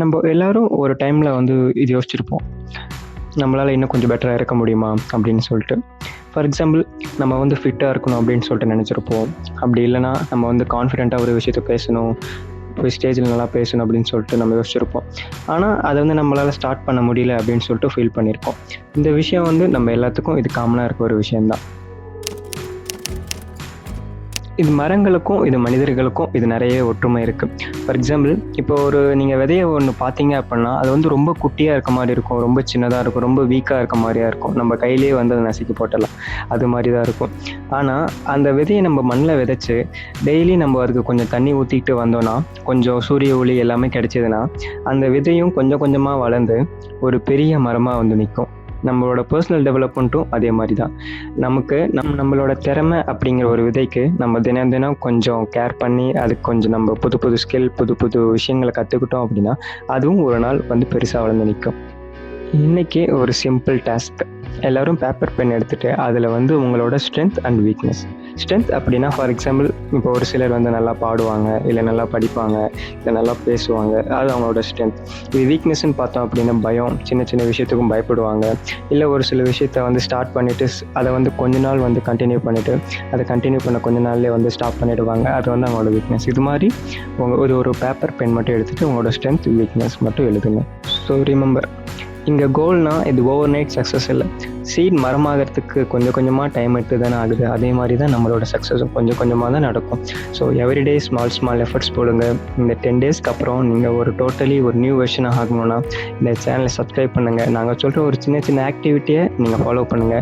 நம்ப எல்லாரும் ஒரு டைம்ல வந்து இது யோசிச்சிருப்போம். நம்மளால இன்னும் கொஞ்சம் பெட்டரா இருக்க முடியுமா? அப்படின்னு சொல்லிட்டு. ஃபார் எக்ஸாம்பிள் நம்ம வந்து ஃபிட்டா இருக்கணும் அப்படின்னு சொல்லிட்டு நெனச்சிருப்போம். அப்படி இல்லன்னா, நம்ம வந்து கான்ஃபிடென்ட்டா ஒரு விஷயத்த பேசணும். போய் ஸ்டேஜ்ல நல்லா பேசணும் அப்படின்னு சொல்லிட்டு நம்ம யோசிச்சிருப்போம். ஆனா, அத வந்து நம்மளால ஸ்டார்ட் பண்ண முடியல அப்படின்னு சொல்லிட்டு ஃபீல் பண்ணியிருப்போம். இந்த விஷயம் வந்து நம்ம எல்லாத்துக்கும் இது காமனா இருக்க ஒரு விஷயம் தான். இது மரங்களுக்கும், இது மனிதர்களுக்கும் இது நெறைய ஒற்றுமை இருக்கு. ஃபார் எக்ஸாம்பிள் இப்போ நீங்க விதைய ஒண்ணு பார்த்தீங்க அப்புட்ன்னா, அது வந்து ரொம்ப குட்டியா இருக்க மாரி இருக்கும். ரொம்ப சின்னதா இருக்கும். ரொம்ப வீக்கா இருக்க மாரியா இருக்கும். நம்ம கையிலேயே வந்து அத நசுக்கி போட்டுறலாம். அது மாரி தான் இருக்கும். ஆனா, அந்த விதைய நம்ம மண்ல விதைச்சு, டெய்லி நம்ம அதுக்கு கொஞ்சம் தண்ணி ஊத்திக்கிட்டு வந்தோம்னா, கொஞ்சம் சூரிய ஒளி எல்லாமே கிடைச்சதுன்னா, அந்த விதையும் கொஞ்சம் கொஞ்சமா வளர்ந்து, ஒரு பெரிய மரமா வந்து நிக்கும். நம்மளோட பெர்சனல் டெவலப்மெண்ட்டும் அதே மாரி தான். நமக்கு நம்மளோட திறமை அப்படிங்கிற ஒரு விதைக்கு நம்ம தினம் தினம் கொஞ்சம் கேர் பண்ணி, அதுக்கு கொஞ்சம் நம்ம புது புது ஸ்கில், புது புது விஷயங்கள கத்துக்கிட்டோம் அப்படின்னா, அதுவும் ஒரு நாள் வந்து பெருசா வளர்ந்து நிக்கும். இன்னைக்கு ஒரு சிம்பிள் டாஸ்க். எல்லாரும் பேப்பர், பென் எடுத்துட்டு அதில வந்து உங்களோட ஸ்ட்ரென்த் அண்ட் வீக்னஸ். ஸ்ட்ரென்த் அப்படின்னா ஃபார் எக்ஸாம்பிள் இப்போ ஒரு சிலர் வந்து நல்லா பாடுவாங்க, இல்ல நல்லா படிப்பாங்க, இல்ல நல்லா பேசுவாங்க. அது அவங்களோட ஸ்ட்ரென்த். இது வீக்னஸ்ன்னு பார்த்தோம் அப்படின்னா பயம். சின்ன சின்ன விஷயத்துக்கும் பயப்படுவாங்க. இல்ல ஒரு சில விஷயத்த வந்து ஸ்டார்ட் பண்ணிட்டு அத வந்து கொஞ்ச நாள் வந்து கன்டின்யூ பண்ணிட்டு, அத கன்டின்யூ பண்ண கொஞ்ச நாள்லயே வந்து ஸ்டாப் பண்ணிடுவாங்க. அது வந்து அவங்களோட வீக்னஸ். இது மாரி ஒரு பேப்பர், பென் மட்டும் எடுத்துட்டு உங்களோட ஸ்ட்ரென்த், வீக்னஸ் மட்டும் எழுதுங்க. ஸோ ரிமெம்பர், இங்க கோல்னா இது ஓவர் நைட் சக்ஸஸ் இல்ல. சீட் மரமாகறதுக்கு கொஞ்சம் கொஞ்சமா டைம் எடுத்து தானே ஆகுது. அதே மாரி தான் நம்மளோட சக்ஸஸும் கொஞ்சம் கொஞ்சமா தான் நடக்கும். So everyday small small efforts போடுங்க. இந்த 10 டேஸ்க்கு அப்புறம் நீங்க ஒரு நியூ வெர்ஷனா ஆகணும்னா, இந்த சேனலை சப்ஸ்கிரைப் பண்ணுங்க. நாங்க சொல்ற ஒரு சின்ன சின்ன ஆக்டிவிட்டிய நீங்க ஃபாலோ பண்ணுங்க.